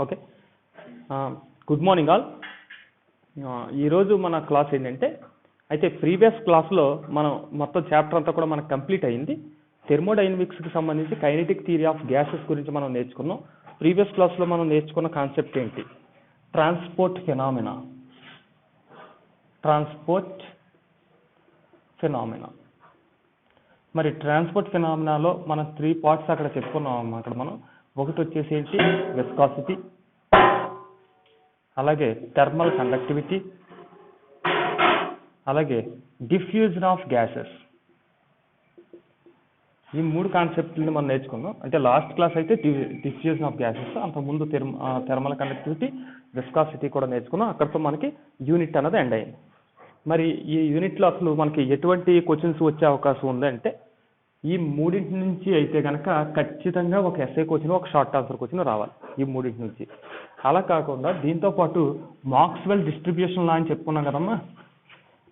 Okay. Good morning all. ఈరోజు మన class ఏంటంటే, అయితే ప్రీవియస్ క్లాస్లో మనం మొత్తం చాప్టర్ అంతా కూడా మనకు కంప్లీట్ అయింది. థెర్మోడైనమిక్స్కి సంబంధించి కైనెటిక్ థియరీ ఆఫ్ గ్యాసెస్ గురించి మనం నేర్చుకున్నాం. ప్రీవియస్ క్లాస్లో మనం నేర్చుకున్న కాన్సెప్ట్ ఏంటి? Transport phenomena. మరి ట్రాన్స్పోర్ట్ ఫెనామినాలో మనం 3 పార్ట్స్ అక్కడ చెప్పుకున్నాం. అక్కడ మనం ఒకటి వచ్చేసి ఏంటి, విస్కాసిటీ, అలాగే థర్మల్ కండక్టివిటీ, అలాగే డిఫ్యూజన్ ఆఫ్ గ్యాసెస్. ఈ 3 కాన్సెప్ట్ని మనం నేర్చుకున్నాం. అంటే లాస్ట్ క్లాస్ అయితే డిఫ్యూజన్ ఆఫ్ గ్యాసెస్, అంతకుముందు థర్మల్ కండక్టివిటీ, విస్కాసిటీ కూడా నేర్చుకున్నాం. అక్కడితో మనకి యూనిట్ అన్నది ఎండ్ అయింది. మరి ఈ యూనిట్లో అసలు మనకి ఎటువంటి క్వశ్చన్స్ వచ్చే అవకాశం ఉందంటే, ఈ మూడింటి నుంచి అయితే కనుక ఖచ్చితంగా ఒక ఎస్ఏ క్వశ్చన్, ఒక షార్ట్ ఆన్సర్ క్వశ్చన్ రావాలి ఈ మూడింటి నుంచి. అలా కాకుండా దీంతో పాటు మాక్స్వెల్ డిస్ట్రిబ్యూషన్ లా అని చెప్పుకున్నాం కదమ్మా.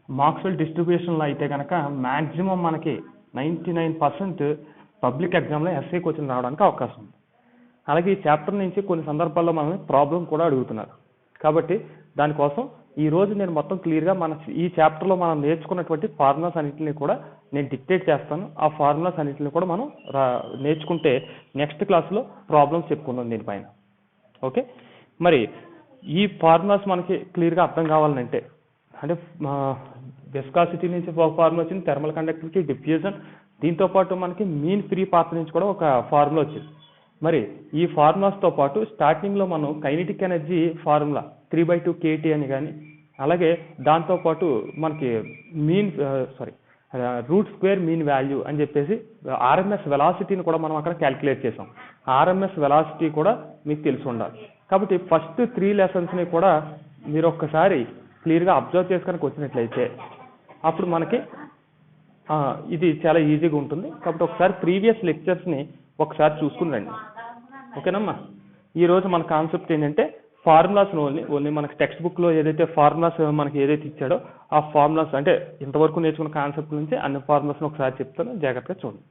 మాక్స్వెల్ డిస్ట్రిబ్యూషన్ లా అయితే కనుక మ్యాక్సిమం మనకి 99% పబ్లిక్ ఎగ్జామ్లో ఎస్ఏ క్వశ్చన్ రావడానికి అవకాశం ఉంది. అలాగే ఈ చాప్టర్ నుంచి కొన్ని సందర్భాల్లో మనం ప్రాబ్లం కూడా అడుగుతున్నారు. కాబట్టి దానికోసం ఈ రోజు నేను మొత్తం క్లియర్గా ఈ చాప్టర్లో మనం నేర్చుకున్నటువంటి ఫార్ములాస్ అన్నింటినీ కూడా నేను డిక్టేట్ చేస్తాను. ఆ ఫార్ములాస్ అన్నింటినీ కూడా మనం నేర్చుకుంటే నెక్స్ట్ క్లాస్లో ప్రాబ్లమ్స్ చెప్పుకుందాం దీనిపైన. ఓకే. మరి ఈ ఫార్ములాస్ మనకి క్లియర్గా అర్థం కావాలంటే, అంటే విస్కాసిటీ నుంచి ఒక ఫార్ములా వచ్చింది, థర్మల్ కండక్టివిటీ, డిఫ్యూజన్, దీంతో పాటు మనకి మీన్ ఫ్రీ పాత్ నుంచి కూడా ఒక ఫార్ములా వచ్చింది. మరి ఈ ఫార్ములాస్తో పాటు స్టార్టింగ్లో మనం కైనెటిక్ ఎనర్జీ ఫార్ములా 3/2 kT అని కానీ, అలాగే దాంతోపాటు మనకి రూట్ స్క్వేర్ మీన్ వాల్యూ అని చెప్పేసి ఆర్ఎంఎస్ వెలాసిటీని కూడా మనం అక్కడ క్యాలిక్యులేట్ చేసాం. ఆర్ఎంఎస్ వెలాసిటీ కూడా మీకు తెలిసి ఉండాలి. కాబట్టి ఫస్ట్ 3 లెసన్స్ని కూడా మీరు ఒక్కసారి క్లియర్గా అబ్జర్వ్ చేసుకొని వచ్చినట్లయితే అప్పుడు మనకి ఇది చాలా ఈజీగా ఉంటుంది. కాబట్టి ఒకసారి ప్రీవియస్ లెక్చర్స్ని ఒకసారి చూసుకుని రండి. ఓకేనమ్మా. ఈరోజు మన కాన్సెప్ట్ ఏంటంటే, ఫార్ములాస్ ఓన్లీ మనకి టెక్స్ట్ బుక్లో ఏదైతే ఫార్ములాస్ మనకి ఏదైతే ఇచ్చాడో ఆ ఫార్ములాస్, అంటే ఇంతవరకు నేర్చుకున్న కాన్సెప్ట్ నుంచి అన్ని ఫార్ములాస్ని ఒకసారి చెప్తాను, జాగ్రత్తగా చూడండి.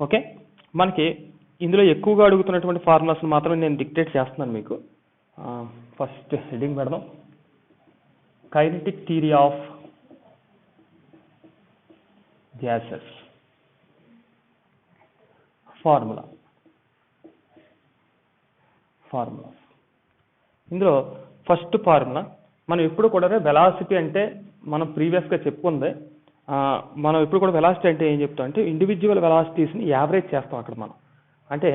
ఓకే. మనకి ఇందులో ఎక్కువగా అడుగుతున్నటువంటి ఫార్ములాస్ని మాత్రమే నేను డిక్టేట్ చేస్తున్నాను మీకు. ఫస్ట్ హెడ్డింగ్ పెడదాం, kinetic theory of gases formula. ఇందులో ఫస్ట్ ఫార్ములా మనం ఎప్పుడు కూడా వెలాసిటీ అంటే మనం ప్రీవియస్గా చెప్పుకుంది. మనం ఎప్పుడు కూడా వెలాసిటీ అంటే ఏం చెప్తాం అంటే, ఇండివిజువల్ వెలాసిటీస్ని యావరేజ్ చేస్తాం అక్కడ మనం. అంటే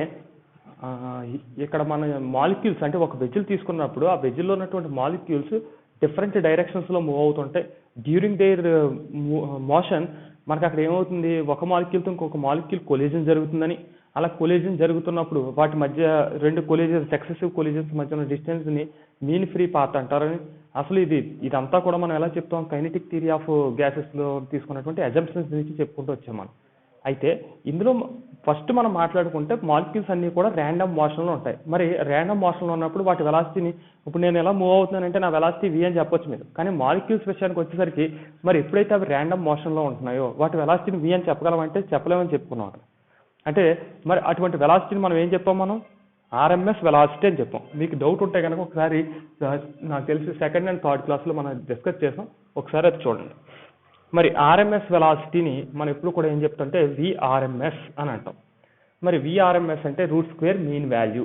ఇక్కడ మన మాలిక్యూల్స్, అంటే ఒక వెజిల్ తీసుకున్నప్పుడు ఆ వెజిల్లో ఉన్నటువంటి మాలిక్యూల్స్ డిఫరెంట్ డైరెక్షన్స్లో మూవ్ అవుతుంటాయి. డ్యూరింగ్ దేర్ మోషన్ మనకు అక్కడ ఏమవుతుంది, ఒక మాలిక్యూల్తో ఇంకొక మాలిక్యూల్ కొలిజన్ జరుగుతుందని, అలా కొలిజన్ జరుగుతున్నప్పుడు వాటి మధ్య 2 కొలిజన్స్, సక్సెసివ్ కొలిజన్స్ మధ్య ఉన్న డిస్టెన్స్ని మీన్ ఫ్రీ పాత్ అంటారని. అసలు ఇదంతా కూడా మనం ఎలా చెప్తాం, కైనెటిక్ థియరీ ఆఫ్ గ్యాసెస్లో తీసుకున్నటువంటి అజంప్షన్స్ నుంచి చెప్పుకుంటూ వచ్చాం మనం. అయితే ఇందులో ఫస్ట్ మనం మాట్లాడుకుంటే మాలిక్యూల్స్ అన్నీ కూడా ర్యాండమ్ మోషన్లో ఉంటాయి. మరి ర్యాండమ్ మోషన్లో ఉన్నప్పుడు వాటి వెలాసిటీని, ఇప్పుడు నేను ఎలా మూవ్ అవుతున్నానంటే నా వెలాసిటీ v అని చెప్పొచ్చు మీరు, కానీ మాలిక్యూల్స్ విషయానికి వచ్చేసరికి మరి ఎప్పుడైతే అవి ర్యాండమ్ మోషన్లో ఉంటున్నాయో వాటి వెలాసిటీని v అని చెప్పగలమంటే చెప్పలేమని చెప్పుకున్నాం. అంటే మరి అటువంటి వెలాసిటీని మనం ఏం చెప్పాం, మనం ఆర్ఎంఎస్ వెలాసిటీ అని చెప్పాం. మీకు డౌట్ ఉంటే కనుక ఒకసారి నాకు తెలిసి సెకండ్ అండ్ థర్డ్ క్లాస్లో మనం డిస్కస్ చేసాం, ఒకసారి అది చూడండి. మరి ఆర్ఎంఎస్ వెలాసిటీని మనం ఎప్పుడు కూడా ఏం చెప్తుంటే విఆర్ఎంఎస్ అని అంటాం. మరి విఆర్ఎంఎస్ అంటే root square mean value.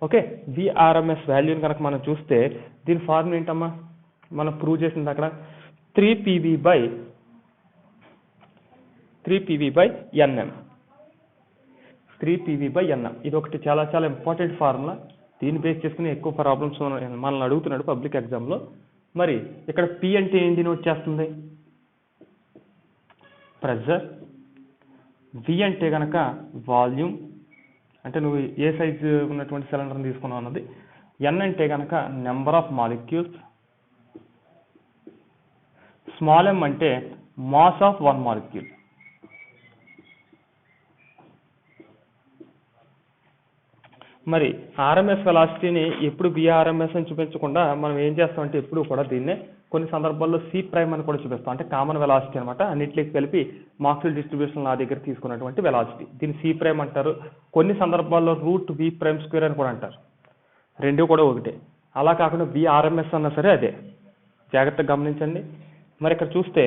Okay. VRMS వాల్యూని కనుక మనం చూస్తే దీని ఫార్ములా ఏంటమ్మా, మనం ప్రూవ్ చేసింది అక్కడ 3pv/nm. 3pv/nm ఇది ఒకటి చాలా చాలా ఇంపార్టెంట్ ఫార్ములా. దీన్ని బేస్ చేసుకుని ఎక్కువ ప్రాబ్లమ్స్ మనల్ని అడుగుతున్నాడు పబ్లిక్ ఎగ్జామ్లో. మరి ఇక్కడ పి అంటే ఏంటి నోట్ చేస్తుంది, ప్రెజర్. వి అంటే కనుక వాల్యూమ్, అంటే నువ్వు ఏ సైజు ఉన్నటువంటి సిలిండర్ని తీసుకున్నావు అన్నది. ఎన్ అంటే కనుక నెంబర్ ఆఫ్ మాలిక్యూల్స్. స్మాల్ ఎం అంటే మాస్ ఆఫ్ 1 మాలిక్యూల్. మరి ఆర్ఎంఎస్ వెలాసిటీని ఎప్పుడు విఆర్ఎంఎస్ అని చూపించకుండా మనం ఏం చేస్తామంటే ఎప్పుడు కూడా దీన్నే కొన్ని సందర్భాల్లో సి ప్రైమ్ అని కూడా చూపిస్తాం. అంటే కామన్ వెలాసిటీ అనమాట. అన్నింటికి కలిపి మాక్స్వెల్ డిస్ట్రిబ్యూషన్ లా దగ్గర తీసుకున్నటువంటి వెలాసిటీ, దీన్ని సి ప్రైమ్ అంటారు. కొన్ని సందర్భాల్లో రూట్ వి ప్రైమ్ స్క్వేర్ అని కూడా అంటారు. రెండు కూడా ఒకటే. అలా కాకుండా విఆర్ఎంఎస్ అన్నా సరే అదే. జాగ్రత్తగా గమనించండి. మరి ఇక్కడ చూస్తే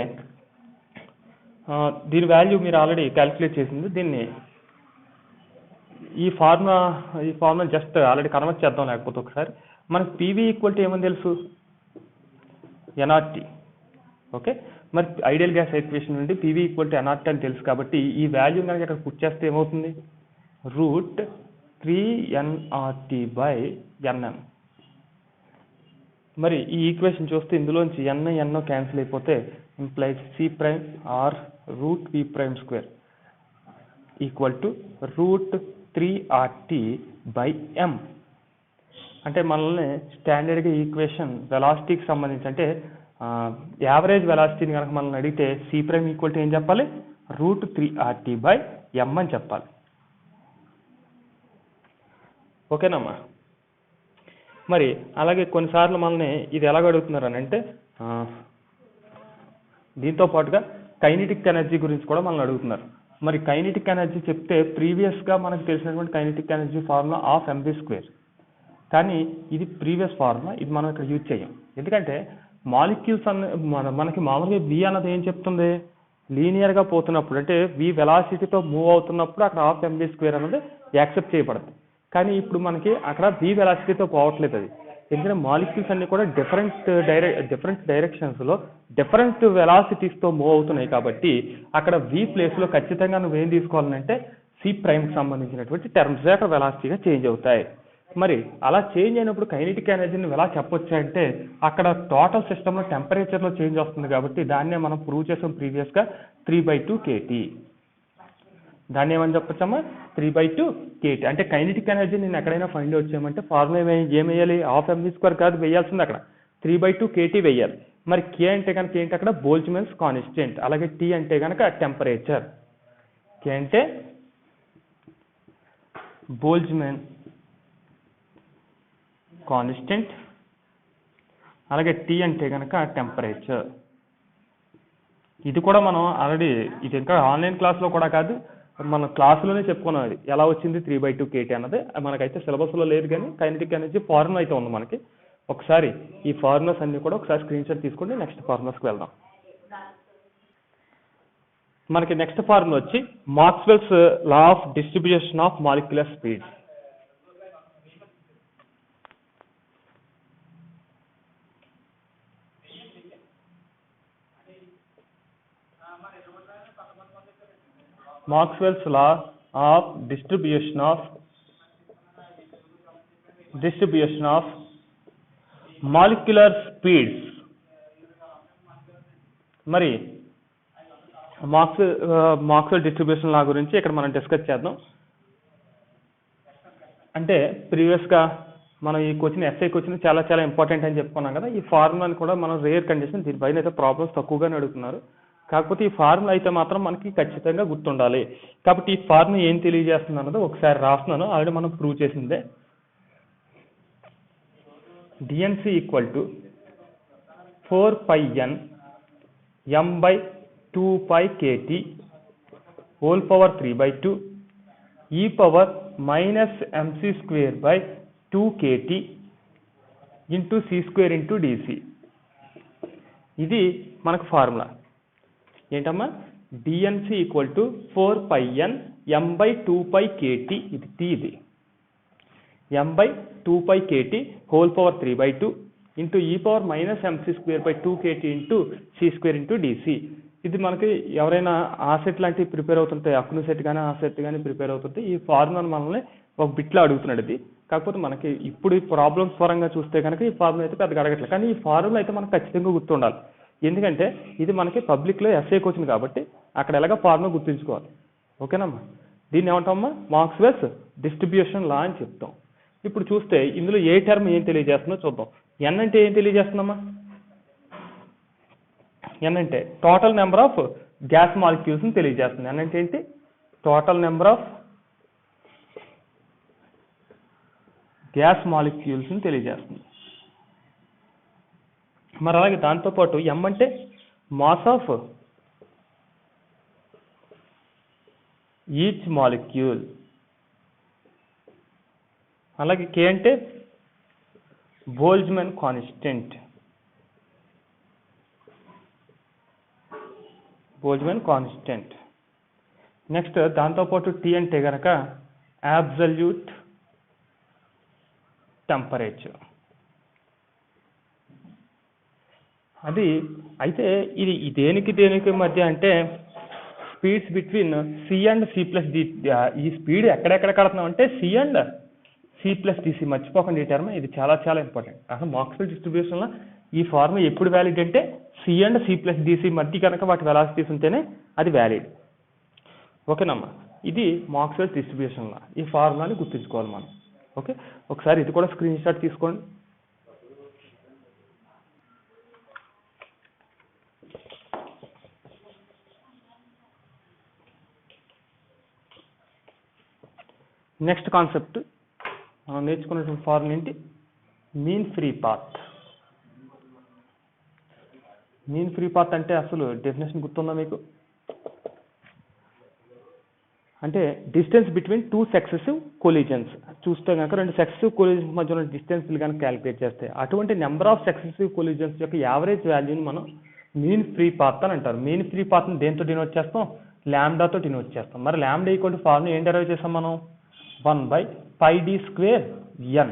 దీని వాల్యూ మీరు ఆల్రెడీ క్యాలిక్యులేట్ చేసింది. దీన్ని ఈ ఫార్ములా జస్ట్ ఆల్రెడీ కన్వర్ట్ చేద్దాం. లేకపోతే ఒకసారి మనకి పీవీ ఈక్వల్ టు ఏమని తెలుసు, ఎన్ఆర్టీ. ఓకే, మరి ఐడియల్ గ్యాస్ ఈక్వేషన్ నుండి పీవీ ఈక్వల్ టు ఎన్ఆర్టీ అని తెలుసు కాబట్టి ఈ వాల్యూ కనుక ఇక్కడ పుట్ చేస్తే ఏమవుతుంది, రూట్ 3nRT/nm. మరి ఈ ఈక్వేషన్ చూస్తే ఇందులోంచి ఎన్నో క్యాన్సిల్ అయిపోతే implies C prime or root V prime square equal to root 3RT/m. అంటే మనల్ని స్టాండర్డ్గా ఈక్వేషన్ వెలాసిటీకి సంబంధించి, అంటే యావరేజ్ వెలాసిటీని కనుక మనల్ని అడిగితే సి ప్రైమ్ ఈక్వల్ టు ఏం చెప్పాలి, రూట్ 3RT/m అని చెప్పాలి. ఓకేనమ్మా. మరి అలాగే కొన్నిసార్లు మనల్ని ఇది ఎలాగ అడుగుతున్నారు అని అంటే దీంతో పాటుగా కైనెటిక్ ఎనర్జీ గురించి కూడా మనల్ని అడుగుతున్నారు. మరి కైనెటిక్ ఎనర్జీ చెప్తే ప్రీవియస్గా మనకు తెలిసినటువంటి kinetic energy formula of mv². కానీ ఇది ప్రీవియస్ ఫార్ములా, ఇది మనం ఇక్కడ యూజ్ చేయం. ఎందుకంటే మాలిక్యూల్స్ మనకి మామూలుగా వి అన్నది ఏం చెప్తుంది, లీనియర్గా పోతున్నప్పుడు అంటే వి వెలాసిటీతో మూవ్ అవుతున్నప్పుడు అక్కడ ఆఫ్ mv² అనేది యాక్సెప్ట్ చేయబడుతుంది. కానీ ఇప్పుడు మనకి అక్కడ వి వెలాసిటీతో పోవట్లేదు అది. ఎందుకంటే మాలిక్యూల్స్ అన్ని కూడా డిఫరెంట్ డైరెక్షన్స్లో డిఫరెంట్ వెలాసిటీస్తో మూవ్ అవుతున్నాయి కాబట్టి అక్కడ వి ప్లేస్లో ఖచ్చితంగా నువ్వేం తీసుకోవాలంటే సి ప్రైమ్కి సంబంధించినటువంటి టర్మ్స్ అక్కడ వెలాసిటీగా చేంజ్ అవుతాయి. మరి అలా చేంజ్ అయినప్పుడు కైనెటిక్ ఎనర్జీని ఎలా చెప్పొచ్చు అంటే అక్కడ టోటల్ సిస్టంలో టెంపరేచర్లో చేంజ్ వస్తుంది కాబట్టి దాన్నే మనం ప్రూవ్ చేసాం ప్రీవియస్గా 3/2 kT. దాన్ని ఏమని చెప్పొచ్చమ్మా, 3/2 kT. అంటే కైనెటిక్ ఎనర్జీ నేను ఎక్కడైనా ఫైండ్ అవుట్ చేయమంటే ఫార్ములా ఏమేయాలి, ఆఫ్ mv² కాదు వేయాల్సింది, అక్కడ 3/2 kT వేయాలి. మరి కే అంటే కనుక ఏంటి, అక్కడ బోల్ట్జ్మాన్స్ కాన్స్టెంట్. అలాగే టీ అంటే కనుక టెంపరేచర్. కే అంటే బోల్ట్జ్మాన్ కాన్స్టెంట్, అలాగే టీ అంటే కనుక టెంపరేచర్. ఇది కూడా మనం ఆల్రెడీ, ఇది ఇంకా ఆన్లైన్ క్లాస్లో కూడా కాదు, మన క్లాసులోనే చెప్పుకున్నాం. అది ఎలా వచ్చింది 3/2 kT అన్నది మనకైతే సిలబస్లో లేదు, కానీ కైనెటిక్ ఎనర్జీ ఫార్ములా అయితే ఉంది మనకి. ఒకసారి ఈ ఫార్ములాస్ అన్ని కూడా ఒకసారి స్క్రీన్ షాట్ తీసుకుంటే నెక్స్ట్ ఫార్ములాస్కి వెళ్దాం. మనకి నెక్స్ట్ ఫార్ములా వచ్చి Maxwell's law of distribution of molecular speed. Maxwell's law of distribution of molecular speeds. మరి మాక్స్వెల్ డిస్ట్రిబ్యూషన్ లా గురించి ఇక్కడ మనం డిస్కస్ చేద్దాం. అంటే ప్రీవియస్గా మనం ఈ క్వశ్చన్ ఎస్ఐ క్వశ్చన్ చాలా ఇంపార్టెంట్ అని చెప్పుకున్నాం కదా. ఈ ఫార్ములాని కూడా మనం రేర్ కండిషన్, దీనిపైన అయితే ప్రాబ్లమ్స్ తక్కువగానే అడుగుతున్నారు. కాకపోతే ఈ ఫార్ములా అయితే మాత్రం మనకి ఖచ్చితంగా గుర్తుండాలి. కాబట్టి ఈ ఫార్ములా ఏం తెలియజేస్తుంది అన్నది ఒకసారి రాస్తున్నాను, ఆల్రెడీ మనం ప్రూవ్ చేసిందే. DNC equal to 4πn m/2πkT whole power 3/2 e power -mc²/2kT into c² into dc. ఇది మనకు ఫార్ములా ఏంటమ్మా, DNC equal to 4πn m/2πkT, ఇది టీ, ఇది m/2πkT whole power 3/2 into e power -mc²/2kT into c² into dc. ఇది మనకి ఎవరైనా ఆ set లాంటివి ప్రిపేర్ అవుతుంటే, అక్ను సెట్ కానీ ఆ సెట్ కానీ ప్రిపేర్ అవుతుంటే ఈ ఫార్ములాను మనల్ని ఒక బిట్లో అడుగుతున్నాడు. ఇది కాకపోతే మనకి ఇప్పుడు ఈ ప్రాబ్లమ్స్ పరంగా చూస్తే కనుక ఈ ఫార్ములా అయితే పెద్దగా అడగట్లేదు, కానీ ఈ ఫార్ములా అయితే మనకు ఖచ్చితంగా గుర్తుండాలి. ఎందుకంటే ఇది మనకి పబ్లిక్లో ఎస్ఏ క్వశ్చన్ కాబట్టి అక్కడ ఎలాగ ఫార్ములా గుర్తుంచుకోవాలి. ఓకేనమ్మా. దీన్ని ఏమంటామమ్మా, మాక్స్వెల్స్ డిస్ట్రిబ్యూషన్ లా అని చెప్తాం. ఇప్పుడు చూస్తే ఇందులో ఏ టర్మ్ ఏం తెలియజేస్తుందో చూద్దాం. ఎన్ అంటే ఏం తెలియజేస్తుందమ్మా, ఎన్ అంటే టోటల్ నెంబర్ ఆఫ్ గ్యాస్ మాలిక్యూల్స్ని తెలియజేస్తుంది. ఎన్ అంటే ఏంటి, టోటల్ నెంబర్ ఆఫ్ గ్యాస్ మాలిక్యూల్స్ని తెలియజేస్తుంది. మరి అలాగే దాంతోపాటు ఎం అంటే మాస్ ఆఫ్ ఈచ్ మాలిక్యూల్, అలాగే కే అంటే Boltzmann constant, Boltzmann constant. Next దాంతోపాటు టీ అంటే కనుక అబ్సల్యూట్ టెంపరేచర్. అది అయితే ఇది దేనికి మధ్య అంటే speeds between C and C plus D. ఈ స్పీడ్ ఎక్కడెక్కడ కడుతున్నాం అంటే C and C plus D C, మర్చిపోకండి ఈ టర్మ్, ఇది చాలా చాలా ఇంపార్టెంట్. అసలు మాక్స్వెల్ డిస్ట్రిబ్యూషన్లో ఈ ఫార్ములా ఎప్పుడు వ్యాలిడ్ అంటే C and C plus D C మధ్య కనుక వాటి వెలాసిటీస్ ఉంటేనే అది వ్యాలిడ్. ఓకేనమ్మా, ఇది మాక్స్వెల్ డిస్ట్రిబ్యూషన్లో ఈ ఫార్ములాని గుర్తుంచుకోవాలి మనం. ఓకే, ఒకసారి ఇది కూడా స్క్రీన్ షాట్ తీసుకోండి. నెక్స్ట్ కాన్సెప్ట్ మనం నేర్చుకున్నటువంటి ఫార్ములా ఏంటి? Mean free path. Mean free path అంటే అసలు డెఫినేషన్ గుర్తుందా మీకు? అంటే distance between two successive collisions. చూస్తే కనుక రెండు సక్సెసివ్ కొలిజన్స్ మధ్య ఉన్న డిస్టెన్స్లు కనుక క్యాలిక్యులేట్ చేస్తే అటువంటి నెంబర్ ఆఫ్ సక్సెసివ్ కొలిజన్స్ యొక్క యావరేజ్ వాల్యూని మనం మీన్ ఫ్రీ పాత్ అని అంటారు. మీన్ ఫ్రీ పాత్ని దేంతో డినోట్ చేస్తాం? ల్యాండాతో డినోట్ చేస్తాం. మరి ల్యాండా ఈక్వల్ టు ఫార్ములా ఏం డెరైవ్ చేస్తాం మనం? 1/πd²n.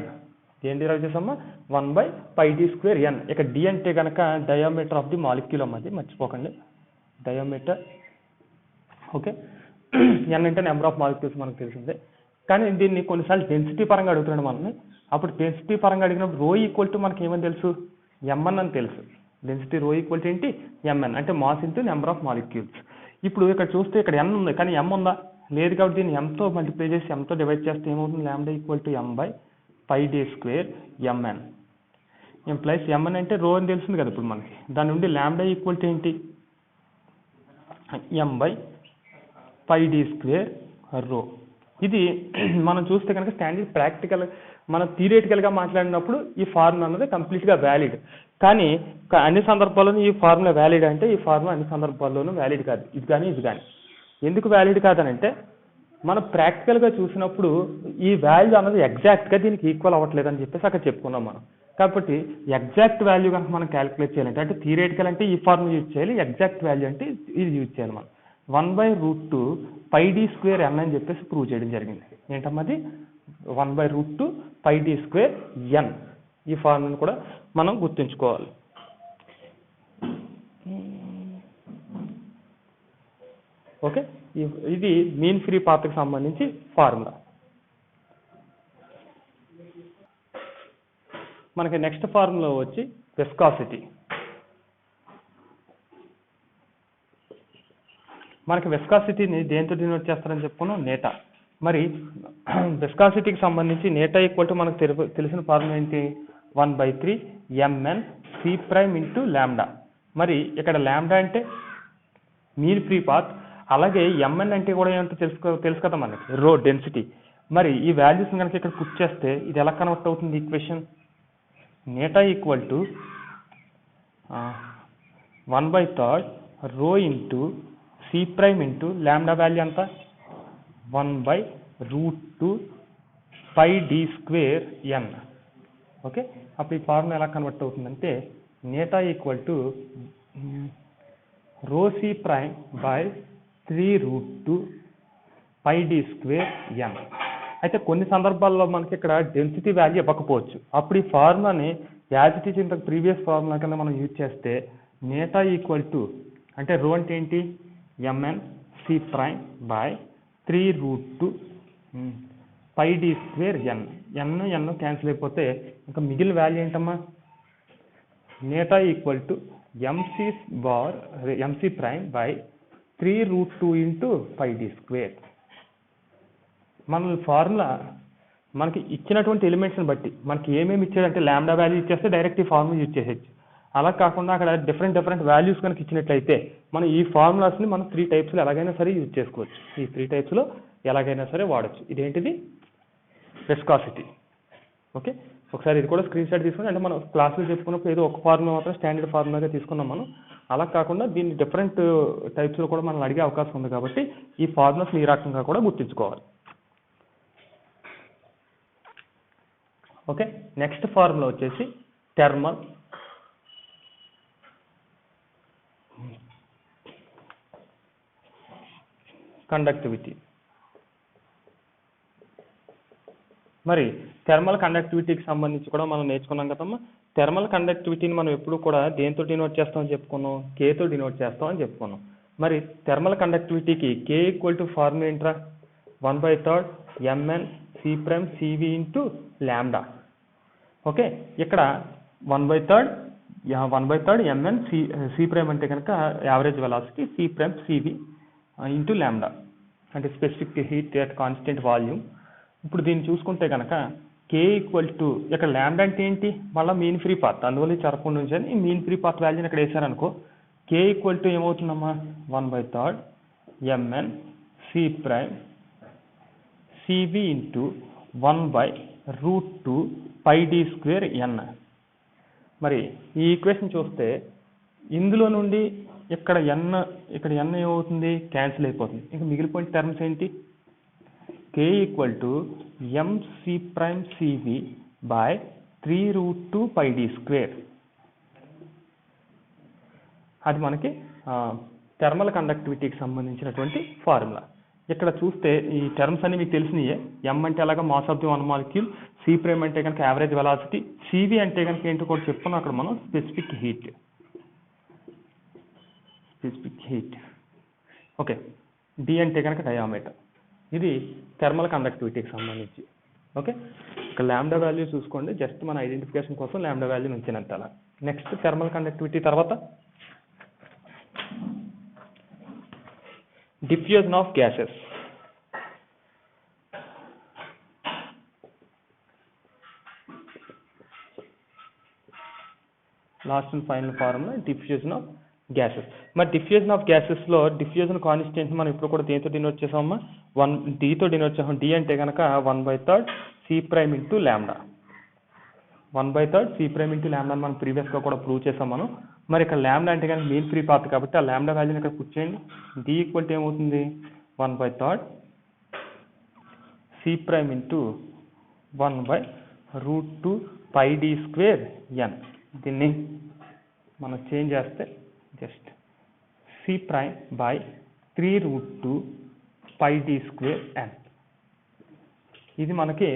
ఏం డెరైవ్ చేసామా? 1/πd²n. ఇక డి అంటే కనుక డయామీటర్ ఆఫ్ ది మాలిక్యూల్ అన్నది, మర్చిపోకండి డయామీటర్. ఓకే, ఎన్ అంటే నెంబర్ ఆఫ్ మాలిక్యూల్స్ మనకు తెలిసిందే. కానీ దీన్ని కొన్నిసార్లు డెన్సిటీ పరంగా అడుగుతున్నాడు మనల్ని. అప్పుడు డెన్సిటీ పరంగా అడిగినప్పుడు రో ఈక్వల్ టు మనకి ఏమని తెలుసు? ఎంఎన్ అని తెలుసు. డెన్సిటీ రో ఈక్వల్ టు ఏంటి? ఎంఎన్ అంటే mass into number of molecules. ఇప్పుడు ఇక్కడ చూస్తే ఇక్కడ ఎన్ ఉంది కానీ ఎం ఉందా? లేదు. కాబట్టి దీన్ని ఎంతో మల్టిప్లై చేసి ఎంతో డివైడ్ చేస్తే ఏమవుతుంది? Lambda equal to m/πd²mn. Plus MN అంటే రో అని తెలిసింది కదా ఇప్పుడు మనకి. దాని నుండి ల్యాండా ఈక్వల్ టు ఏంటి? m/πd²ρ. ఇది మనం చూస్తే కనుక స్టాండర్డ్ ప్రాక్టికల్ మనం థియరిటికల్గా మాట్లాడినప్పుడు ఈ ఫార్ములా అన్నది కంప్లీట్గా వ్యాలిడ్. కానీ అన్ని సందర్భాల్లోనూ ఈ ఫార్ములా వ్యాలిడ్ అంటే ఈ ఫార్ములా అన్ని సందర్భాల్లోనూ వ్యాలిడ్ కాదు. ఇది కానీ ఇది కానీ ఎందుకు వ్యాలిడ్ కాదనంటే మనం ప్రాక్టికల్గా చూసినప్పుడు ఈ వాల్యూ అన్నది ఎగ్జాక్ట్గా దీనికి ఈక్వల్ అవ్వట్లేదు అని చెప్పేసి అక్కడ చెప్పుకున్నాం మనం. కాబట్టి ఎగ్జాక్ట్ వాల్యూ కనుక మనం క్యాలిక్యులేట్ చేయాలంటే అంటే థియరిటికల్ అంటే ఈ ఫార్ములా యూజ్ చేయాలి, ఎగ్జాక్ట్ వాల్యూ అంటే ఇది యూజ్ చేయాలి మనం. 1/√2πd²n అని చెప్పేసి ప్రూవ్ చేయడం జరిగింది. ఏంటమ్మా అది? 1/√2πd²n. ఈ ఫార్ములాను కూడా మనం గుర్తుంచుకోవాలి. ఓకే, ఇది మీన్ ఫ్రీ పాత్కి సంబంధించి ఫార్ములా. మనకి నెక్స్ట్ ఫార్ములా వచ్చి విస్కాసిటీ. మనకి విస్కాసిటీని దేంతో డినోట్ చేస్తారని చెప్పుకున్నాం? నేటా. మరి విస్కాసిటీకి సంబంధించి నేటా ఈక్వల్ టు మనకు తెలిసిన ఫార్ములా ఏంటి? 1/3mn c ప్రైమ్ ఇంటూ ల్యాండా. మరి ఇక్కడ ల్యాండా అంటే మీన్ ఫ్రీ పాత్, అలాగే ఎంఎన్ అంటే కూడా ఏంటో తెలుసు కదా మనకి, రో డెన్సిటీ. మరి ఈ వాల్యూస్ కనుక ఇక్కడ పుట్ చేస్తే ఇది ఎలా కన్వర్ట్ అవుతుంది equation? నేటా equal to 1/3 rho into C prime into lambda value అంతా 1/√2πd²n. ఓకే, అప్పుడు ఈ ఫార్ములా ఎలా కన్వర్ట్ అవుతుందంటే eta equal to rho C prime by 3√2πd²n. అయితే కొన్ని సందర్భాల్లో మనకి ఇక్కడ డెన్సిటీ వాల్యూ ఇవ్వకపోవచ్చు. అప్పుడు ఈ ఫార్ములాని యాజ్ ఇట్ ఈజ్ ఇంత ప్రీవియస్ ఫార్ములా కింద మనం యూజ్ చేస్తే నేటా ఈక్వల్ టు అంటే రో అంటే ఏంటి? mn c prime by 3√2πd²n. n cancel అయిపోతే ఇంకా మిగిలిన వాల్యూ ఏంటమ్మా? నేటా equal to mc prime by 3√2 into πd². మన ఫార్ములా మనకి ఇచ్చినటువంటి ఎలిమెంట్స్ని బట్టి మనకి ఏమేమి ఇచ్చాడంటే ల్యాండా వాల్యూ ఇచ్చేస్తే డైరెక్ట్ ఈ ఫార్ములా యూజ్ చేసేయచ్చు. అలా కాకుండా అక్కడ డిఫరెంట్ వాల్యూస్ కనుక ఇచ్చినట్లయితే మనం ఈ ఫార్ములాస్ని మనం 3 టైప్స్లో ఎలాగైనా సరే యూజ్ చేసుకోవచ్చు. ఈ 3 టైప్స్లో ఎలాగైనా సరే వాడచ్చు. ఇదేంటిది? విస్కాసిటీ. ఓకే, ఒకసారి ఇది కూడా స్క్రీన్ షాట్ తీసుకుని, అంటే మనం క్లాసులు చెప్పుకున్నప్పుడు ఏదో ఒక ఫార్ములా మాత్రం స్టాండర్డ్ ఫార్ములాగా తీసుకున్నాం మనం. అలా కాకుండా దీన్ని డిఫరెంట్ టైప్స్లో కూడా మనం అడిగే అవకాశం ఉంది కాబట్టి ఈ ఫార్ములాస్ ఈ రకంగా కూడా గుర్తుంచుకోవాలి. ఓకే, నెక్స్ట్ ఫార్ములా వచ్చేసి థర్మల్ కండక్టివిటీ. మరి థర్మల్ కండక్టివిటీకి సంబంధించి కూడా మనం నేర్చుకున్నాం కదమ్మా. థర్మల్ కండక్టివిటీని మనం ఎప్పుడు కూడా దేంతో డినోట్ చేస్తామని చెప్పుకున్నాం? కేతో డినోట్ చేస్తామని చెప్పుకున్నాం. మరి థర్మల్ కండక్టివిటీకి కే ఈక్వల్ టు ఫార్ములా ఏంట్రా? 1/3 mn c prime cv into lambda. Okay, ఇక్కడ 1/3 mn c ప్రైమ్ అంటే కనుక average velocity, c prime cv into lambda అంటే specific heat at constant volume. ఇప్పుడు దీన్ని చూసుకుంటే కనుక కే ఈక్వల్ టు, ఇక్కడ ల్యాండా అంటే ఏంటి? మళ్ళీ మీన్ ఫ్రీ పాత్, అందువల్ల చెరపకుండా ఉంచాను. ఈ మీన్ ఫ్రీ పాత్ వాల్యూని ఇక్కడ వేసారనుకో, కే ఈక్వల్ టు ఏమవుతుందమ్మా? 1/3 mn c prime cv into 1/√2 πd² n. మరి ఈ ఈక్వేషన్ చూస్తే ఇందులో నుండి ఇక్కడ n ఏమవుతుంది? క్యాన్సిల్ అయిపోతుంది. ఇంకా మిగిలిపోయిన టర్మ్స్ ఏంటి? K equal to mc prime cv by 3√2 πd². అది మనకి థర్మల్ కండక్టివిటీకి సంబంధించినటువంటి ఫార్ములా. ఇక్కడ చూస్తే ఈ టర్మ్స్ అన్ని మీకు తెలిసినయే. m అంటే అలాగా mass of the one molecule, c prime అంటే కనుక యావరేజ్ వెలాసిటీ, cv అంటే కనుక ఏంటో కూడా చెప్పుకున్నాం అక్కడ మనం, స్పెసిఫిక్ హీట్. ఓకే, d అంటే కనుక డయామీటర్. ఇది థర్మల్ కండక్టివిటీకి సంబంధించి. ఓకే, ఇక ల్యాండా వాల్యూ చూసుకోండి, జస్ట్ మన ఐడెంటిఫికేషన్ కోసం ల్యాండా వాల్యూ నుంచినంత అలా. నెక్స్ట్ థర్మల్ కండక్టివిటీ తర్వాత diffusion of gases. Last and final formula diffusion of gases. మరి diffusion of gases లో diffusion కాన్స్టెంట్ మనం ఇప్పుడు కూడా దేంతో డినోట్ చేసామమ్మా? d తో డినోట్ చేసాం. d అంటే కనుక 1/3 c ప్రైమ్ ఇంటూ ల్యాండా. 1/3 c ప్రైమ్ ఇంటూ ల్యాండా మనం ప్రీవియస్గా కూడా ప్రూవ్ చేసాం మనం. మరి ఇక్కడ ల్యాండా అంటే కనుక మీన్ ఫ్రీ పాత్ కాబట్టి ఆ ల్యాండా వాల్యూని ఇక్కడ పుట్ చేయండి. d ఈక్వల్ టు ఏమవుతుంది? 1/3 c prime into 1/√2 πd² n. దీన్ని మనం చేంజ్ చేస్తే just c prime by 3√2 πd² n. ఇది మనకి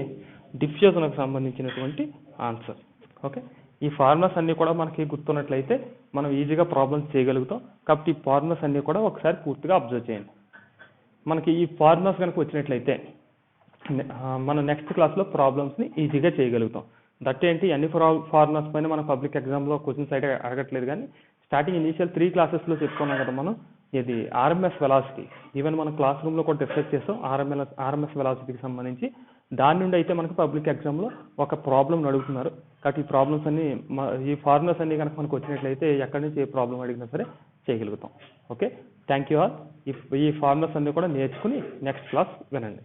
డిఫ్యూజన్కి సంబంధించినటువంటి ఆన్సర్. ఓకే, ఈ ఫార్ములాస్ అన్నీ కూడా మనకి గుర్తున్నట్లయితే మనం ఈజీగా ప్రాబ్లమ్స్ చేయగలుగుతాం. కాబట్టి ఈ ఫార్ములాస్ అన్నీ కూడా ఒకసారి పూర్తిగా అబ్జర్వ్ చేయండి. మనకి ఈ ఫార్ములాస్ కనుక వచ్చినట్లయితే మనం నెక్స్ట్ క్లాస్లో ప్రాబ్లమ్స్ని ఈజీగా చేయగలుగుతాం. దట్ ఏంటి, అన్ని ఫార్ములాస్ పైన మన పబ్లిక్ ఎగ్జామ్లో క్వశ్చన్స్ అయితే అడగట్లేదు, కానీ స్టార్టింగ్ ఇనీషియల్ 3 క్లాసెస్లో చెప్పుకున్నాం కదా మనం, ఇది ఆర్ఎంఎస్ వెలాసిటీ. ఈవెన్ మనం క్లాస్ రూమ్లో కూడా డిస్కస్ చేస్తాం ఆర్ఎంఎస్ వెలాసిటీకి సంబంధించి. దాని నుండి అయితే మనకు పబ్లిక్ ఎగ్జామ్లో ఒక ప్రాబ్లం అడుగుతున్నారు. కాబట్టి ఈ ప్రాబ్లమ్స్ అన్ని, ఈ ఫార్ములాస్ అన్ని కనుక మనకు వచ్చినట్లయితే ఎక్కడి నుంచి ఏ ప్రాబ్లం అడిగినా సరే చేయగలుగుతాం. Okay, thank you all. ఈ ఫార్ములాస్ అన్ని కూడా నేర్చుకుని నెక్స్ట్ క్లాస్ వినండి.